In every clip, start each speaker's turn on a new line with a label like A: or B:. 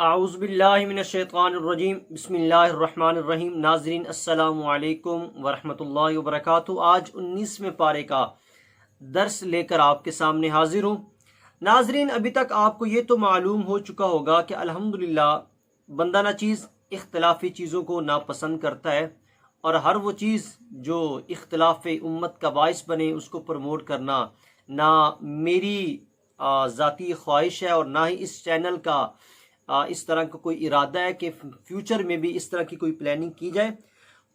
A: اعوذ باللہ من الشیطان الرجیم بسم اللہ الرحمن الرحیم۔ ناظرین السلام علیکم ورحمۃ اللہ وبرکاتہ۔ آج 19ویں پارے کا درس لے کر آپ کے سامنے حاضر ہوں۔ ناظرین، ابھی تک آپ کو یہ تو معلوم ہو چکا ہوگا کہ الحمدللہ بندہ نہ چیز اختلافی چیزوں کو ناپسند کرتا ہے، اور ہر وہ چیز جو اختلاف امت کا باعث بنے اس کو پروموٹ کرنا نہ میری ذاتی خواہش ہے، اور نہ ہی اس چینل کا اس طرح کا کوئی ارادہ ہے کہ فیوچر میں بھی اس طرح کی کوئی پلاننگ کی جائے۔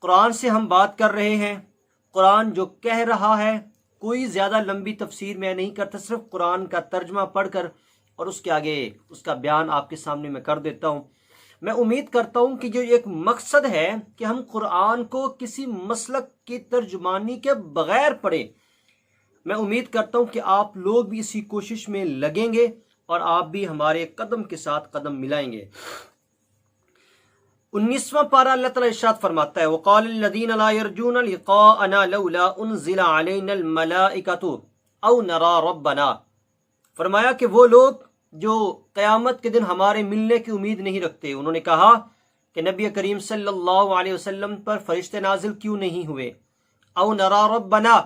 A: قرآن سے ہم بات کر رہے ہیں، قرآن جو کہہ رہا ہے، کوئی زیادہ لمبی تفسیر میں نہیں کرتا، صرف قرآن کا ترجمہ پڑھ کر اور اس کے آگے اس کا بیان آپ کے سامنے میں کر دیتا ہوں۔ میں امید کرتا ہوں کہ جو ایک مقصد ہے کہ ہم قرآن کو کسی مسلک کی ترجمانی کے بغیر پڑھیں، میں امید کرتا ہوں کہ آپ لوگ بھی اسی کوشش میں لگیں گے اور آپ بھی ہمارے قدم کے ساتھ قدم ملائیں گے۔ 19واں پارہ اللہ تعالیٰ ارشاد فرماتا ہے، وَقَالَ الَّذِينَ لَا يَرْجُونَ لِقَاءَنَا لَوْلَا أُنزِلَ عَلَيْنَا الْمَلَائِكَةُ أَوْ نَرَى رَبَّنَا۔ فرمایا کہ وہ لوگ جو قیامت کے دن ہمارے ملنے کی امید نہیں رکھتے، انہوں نے کہا کہ نبی کریم صلی اللہ علیہ وسلم پر فرشتے نازل کیوں نہیں ہوئے، او نَرَى رَبَّنَا،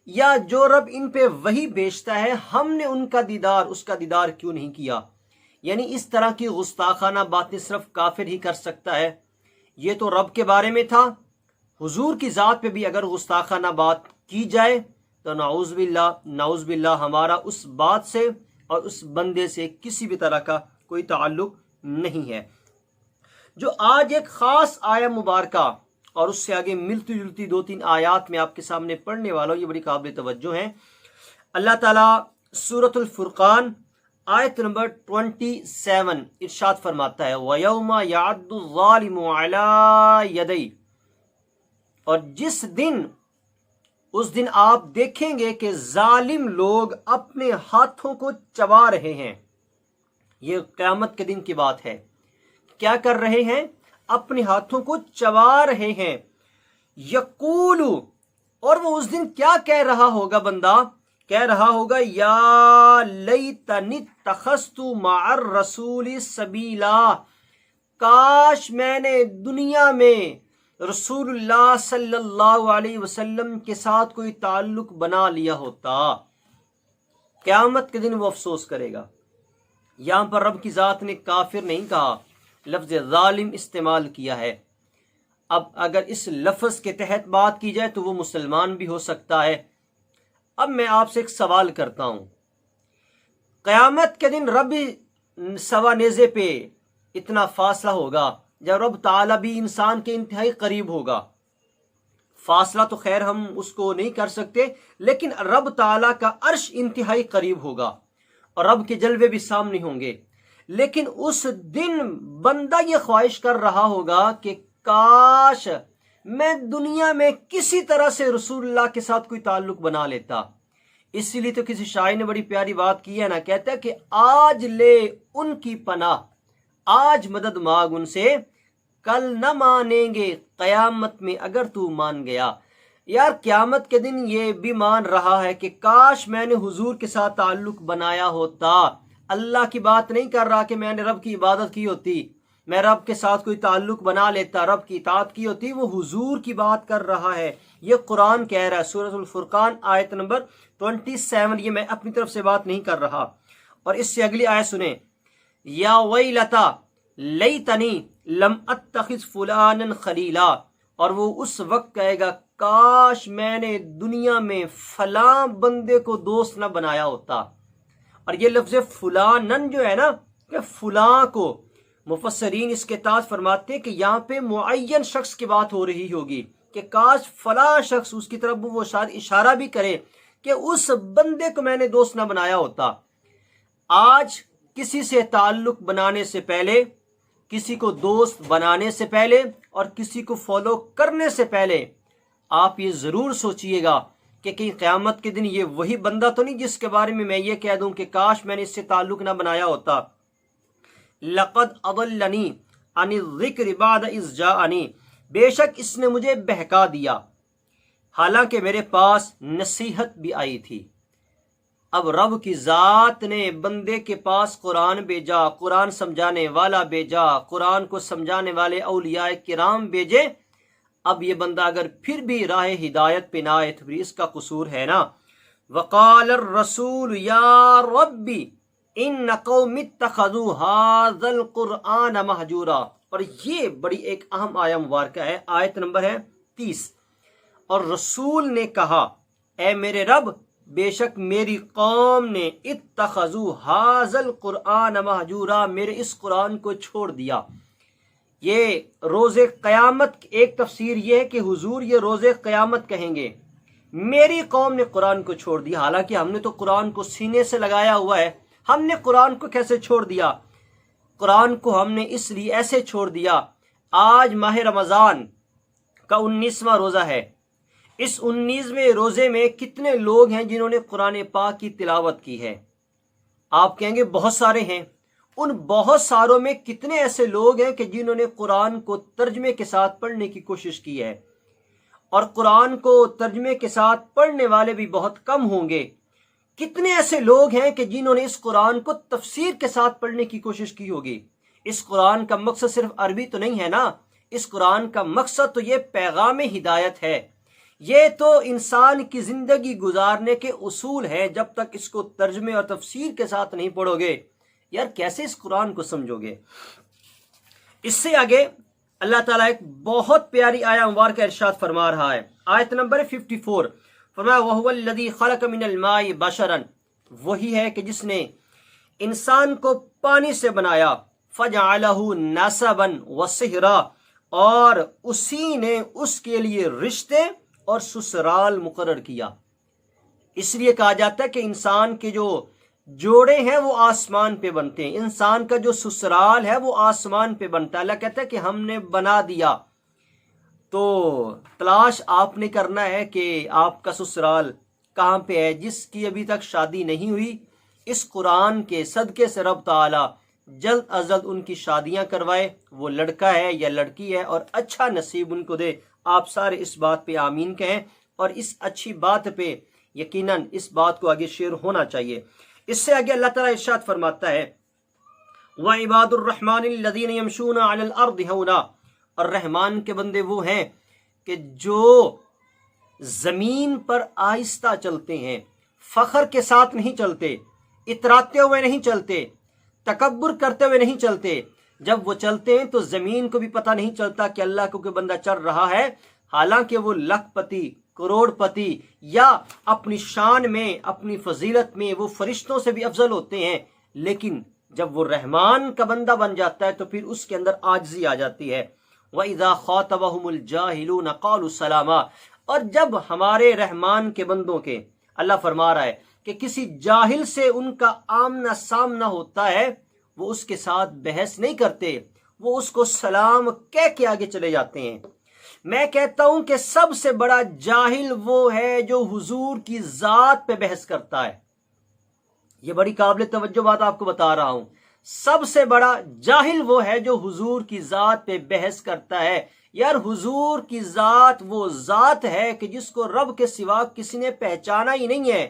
A: یا جو رب ان پہ وحی بھیجتا ہے ہم نے ان کا دیدار، اس کا دیدار کیوں نہیں کیا۔ یعنی اس طرح کی گستاخانہ باتیں صرف کافر ہی کر سکتا ہے۔ یہ تو رب کے بارے میں تھا، حضور کی ذات پہ بھی اگر گستاخانہ بات کی جائے تو نعوذ باللہ ہمارا اس بات سے اور اس بندے سے کسی بھی طرح کا کوئی تعلق نہیں ہے۔ جو آج ایک خاص آیہ مبارکہ اور اس سے آگے ملتی جلتی 2-3 آیات میں آپ کے سامنے پڑھنے والا ہوں، یہ بڑی قابل توجہ ہیں۔ اللہ تعالیٰ سورۃ الفرقان آیت نمبر 27 ارشاد فرماتا ہے، وَيَوْمَ يَعَدُّ الظَّالِمُ عَلَىٰ يَدَيْهِ، اور جس دن، اس دن آپ دیکھیں گے کہ ظالم لوگ اپنے ہاتھوں کو چبا رہے ہیں۔ یہ قیامت کے دن کی بات ہے۔ کیا کر رہے ہیں؟ اپنے ہاتھوں کو چبا رہے ہیں۔ یقول، اور وہ اس دن کیا کہہ رہا ہوگا بندہ؟ کہہ رہا ہوگا، یا لیتنی اتخذت مع الرسول سبیلا، کاش میں نے دنیا میں رسول اللہ صلی اللہ علیہ وسلم کے ساتھ کوئی تعلق بنا لیا ہوتا۔ قیامت کے دن وہ افسوس کرے گا۔ یہاں پر رب کی ذات نے کافر نہیں کہا، لفظ ظالم استعمال کیا ہے۔ اب اگر اس لفظ کے تحت بات کی جائے تو وہ مسلمان بھی ہو سکتا ہے۔ اب میں آپ سے ایک سوال کرتا ہوں، قیامت کے دن رب سوا نیزے پہ اتنا فاصلہ ہوگا جب رب تعالیٰ بھی انسان کے انتہائی قریب ہوگا۔ فاصلہ تو خیر ہم اس کو نہیں کر سکتے، لیکن رب تعالیٰ کا عرش انتہائی قریب ہوگا اور رب کے جلوے بھی سامنے ہوں گے۔ لیکن اس دن بندہ یہ خواہش کر رہا ہوگا کہ کاش میں دنیا میں کسی طرح سے رسول اللہ کے ساتھ کوئی تعلق بنا لیتا۔ اسی لیے تو کسی شاعر نے بڑی پیاری بات کی ہے نا، کہتا ہے کہ آج لے ان کی پناہ، آج مدد مانگ ان سے، کل نہ مانیں گے قیامت میں اگر تو مان گیا۔ یار قیامت کے دن یہ بھی مان رہا ہے کہ کاش میں نے حضور کے ساتھ تعلق بنایا ہوتا۔ اللہ کی بات نہیں کر رہا کہ میں نے رب کی عبادت کی ہوتی، میں رب کے ساتھ کوئی تعلق بنا لیتا، رب کی اطاعت کی ہوتی، وہ حضور کی بات کر رہا ہے۔ یہ قرآن کہہ رہا ہے، سورۃ الفرقان آیت نمبر 27۔ یہ میں اپنی طرف سے بات نہیں کر رہا۔ اور اس سے اگلی آیت سنیں، یا ویلتا لیتنی لم اتخذ فلانا خلیلا، اور وہ اس وقت کہے گا کاش میں نے دنیا میں فلاں بندے کو دوست نہ بنایا ہوتا۔ اور یہ لفظ فلانن جو ہے نا، کہ فلاں کو، مفسرین اس کے تحت فرماتے ہیں کہ یہاں پہ معین شخص کی بات ہو رہی ہوگی کہ کاش فلاں شخص، اس کی طرف وہ شاید اشارہ بھی کرے کہ اس بندے کو میں نے دوست نہ بنایا ہوتا۔ آج کسی سے تعلق بنانے سے پہلے، کسی کو دوست بنانے سے پہلے اور کسی کو فالو کرنے سے پہلے آپ یہ ضرور سوچئے گا کہ کہیں قیامت کے دن یہ وہی بندہ تو نہیں جس کے بارے میں میں یہ کہہ دوں کہ کاش میں نے اس سے تعلق نہ بنایا ہوتا۔ لقد اضلنی عن الذکر بعد اذ جاءنی، بے شک اس نے مجھے بہکا دیا حالانکہ میرے پاس نصیحت بھی آئی تھی۔ اب رب کی ذات نے بندے کے پاس قرآن بھیجا، قرآن سمجھانے والا بھیجا، قرآن کو سمجھانے والے اولیاء کرام بھیجے، اب یہ بندہ اگر پھر بھی راہ ہدایت پہ نہ آئے تو پھر اس کا قصور ہے نا۔ وقال الرسول یا ربی ان قوم اتخذوا هذا القرآن مہجورا، اور یہ بڑی ایک اہم آیہ مبارکہ ہے، آیت نمبر ہے 30۔ اور رسول نے کہا اے میرے رب، بے شک میری قوم نے اتخذوا هذا القرآن مہجورا، میرے اس قرآن کو چھوڑ دیا۔ یہ روز قیامت ایک تفسیر یہ ہے کہ حضور یہ روز قیامت کہیں گے میری قوم نے قرآن کو چھوڑ دیا، حالانکہ ہم نے تو قرآن کو سینے سے لگایا ہوا ہے، ہم نے قرآن کو کیسے چھوڑ دیا؟ قرآن کو ہم نے اس لیے ایسے چھوڑ دیا، آج ماہ رمضان کا 19واں روزہ ہے، اس 19ویں روزے میں کتنے لوگ ہیں جنہوں نے قرآن پاک کی تلاوت کی ہے؟ آپ کہیں گے بہت سارے ہیں، ان بہت ساروں میں کتنے ایسے لوگ ہیں کہ جنہوں نے قرآن کو ترجمے کے ساتھ پڑھنے کی کوشش کی ہے؟ اور قرآن کو ترجمے کے ساتھ پڑھنے والے بھی بہت کم ہوں گے۔ کتنے ایسے لوگ ہیں کہ جنہوں نے اس قرآن کو تفسیر کے ساتھ پڑھنے کی کوشش کی ہوگی؟ اس قرآن کا مقصد صرف عربی تو نہیں ہے نا، اس قرآن کا مقصد تو یہ پیغام ہدایت ہے، یہ تو انسان کی زندگی گزارنے کے اصول ہے۔ جب تک اس کو ترجمے اور تفسیر کے ساتھ نہیں پڑھو گے، یار کیسے اس قرآن کو سمجھو گے؟ اس سے آگے اللہ تعالیٰ ایک بہت پیاری آیہ مبارکہ ارشاد فرما رہا ہے، آیت نمبر 54، فرمایا وَهُوَ الَّذِي خَلَقَ مِنَ الْمَاءِ بَشَرًا، وہی ہے کہ جس نے انسان کو پانی سے بنایا، فَجَعَلَهُ نَسَبًا وَصِهْرًا، اور اسی نے اس کے لیے رشتے اور سسرال مقرر کیا۔ اس لیے کہا جاتا ہے کہ انسان کے جو جوڑے ہیں وہ آسمان پہ بنتے ہیں، انسان کا جو سسرال ہے وہ آسمان پہ بنتا ہے۔ اللہ کہتا ہے کہ ہم نے بنا دیا، تو تلاش آپ نے کرنا ہے کہ آپ کا سسرال کہاں پہ ہے۔ جس کی ابھی تک شادی نہیں ہوئی، اس قرآن کے صدقے سے رب تعالیٰ جلد از جلد ان کی شادیاں کروائے، وہ لڑکا ہے یا لڑکی ہے، اور اچھا نصیب ان کو دے۔ آپ سارے اس بات پہ آمین کہیں، اور اس اچھی بات پہ یقیناً اس بات کو آگے شیئر ہونا چاہیے۔ اس سے آگے اللہ تعالیٰ ارشاد فرماتا ہے وَعِبَادُ الرَّحْمَنِ الَّذِينَ يَمْشُونَ عَلَى الْأَرْضِ هَوْنًا، اور رحمان کے بندے وہ ہیں کہ جو زمین پر آہستہ چلتے ہیں، فخر کے ساتھ نہیں چلتے، اتراتے ہوئے نہیں چلتے، تکبر کرتے ہوئے نہیں چلتے۔ جب وہ چلتے ہیں تو زمین کو بھی پتہ نہیں چلتا کہ اللہ کو کوئی بندہ چل رہا ہے، حالانکہ وہ لکھ پتی، کروڑ پتی، یا اپنی شان میں، اپنی فضیلت میں وہ فرشتوں سے بھی افضل ہوتے ہیں، لیکن جب وہ رحمان کا بندہ بن جاتا ہے تو پھر اس کے اندر عاجزی آ جاتی ہے۔ وَإِذَا خَاطَبَهُمُ الْجَاهِلُونَ قَالُوا سَلَامًا، اور جب ہمارے رحمان کے بندوں کے، اللہ فرما رہا ہے کہ کسی جاہل سے ان کا آمنا سامنا ہوتا ہے، وہ اس کے ساتھ بحث نہیں کرتے، وہ اس کو سلام کہہ کے آگے چلے جاتے ہیں۔ میں کہتا ہوں کہ سب سے بڑا جاہل وہ ہے جو حضور کی ذات پہ بحث کرتا ہے۔ یہ بڑی قابل توجہ بات آپ کو بتا رہا ہوں، سب سے بڑا جاہل وہ ہے جو حضور کی ذات پہ بحث کرتا ہے۔ یار حضور کی ذات وہ ذات ہے کہ جس کو رب کے سوا کسی نے پہچانا ہی نہیں ہے۔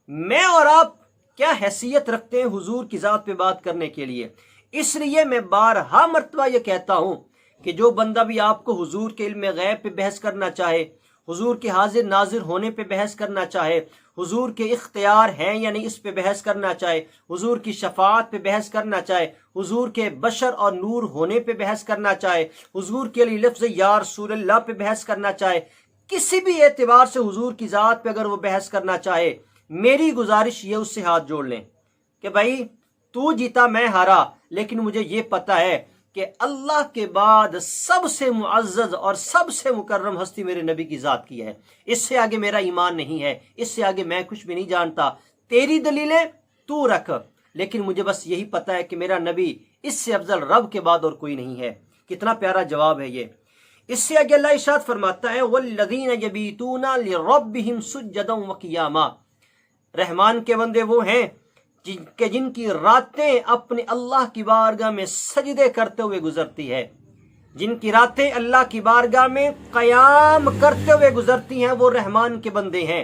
A: میں اور آپ کیا حیثیت رکھتے ہیں حضور کی ذات پہ بات کرنے کے لیے؟ اس لیے میں بارہا مرتبہ یہ کہتا ہوں کہ جو بندہ بھی آپ کو حضور کے علم غیب پہ بحث کرنا چاہے، حضور کے حاضر ناظر ہونے پہ بحث کرنا چاہے، حضور کے اختیار ہیں یا نہیں اس پہ بحث کرنا چاہے، حضور کی شفاعت پہ بحث کرنا چاہے، حضور کے بشر اور نور ہونے پہ بحث کرنا چاہے، حضور کے لیے لفظ یا رسول اللہ پہ بحث کرنا چاہے، کسی بھی اعتبار سے حضور کی ذات پہ اگر وہ بحث کرنا چاہے، میری گزارش یہ اس سے ہاتھ جوڑ لیں کہ بھائی تو جیتا میں ہارا، لیکن مجھے یہ پتا ہے کہ اللہ کے بعد سب سے معزز اور سب سے مکرم ہستی میرے نبی کی ذات کی ہے۔ اس سے آگے میرا ایمان نہیں ہے، اس سے آگے میں کچھ بھی نہیں جانتا۔ تیری دلیلیں تو رکھ، لیکن مجھے بس یہی پتا ہے کہ میرا نبی اس سے افضل رب کے بعد اور کوئی نہیں ہے۔ کتنا پیارا جواب ہے یہ۔ اس سے آگے اللہ ارشاد فرماتا ہے وَالَّذِينَ يَبِيتُونَ لِرَبِّهِمْ سُجَّدًا وَقِيَامًا، رحمان کے بندے وہ ہیں جن کی راتیں اپنے اللہ کی بارگاہ میں سجدے کرتے ہوئے گزرتی ہے، جن کی راتیں اللہ کی بارگاہ میں قیام کرتے ہوئے گزرتی ہیں، وہ رحمان کے بندے ہیں۔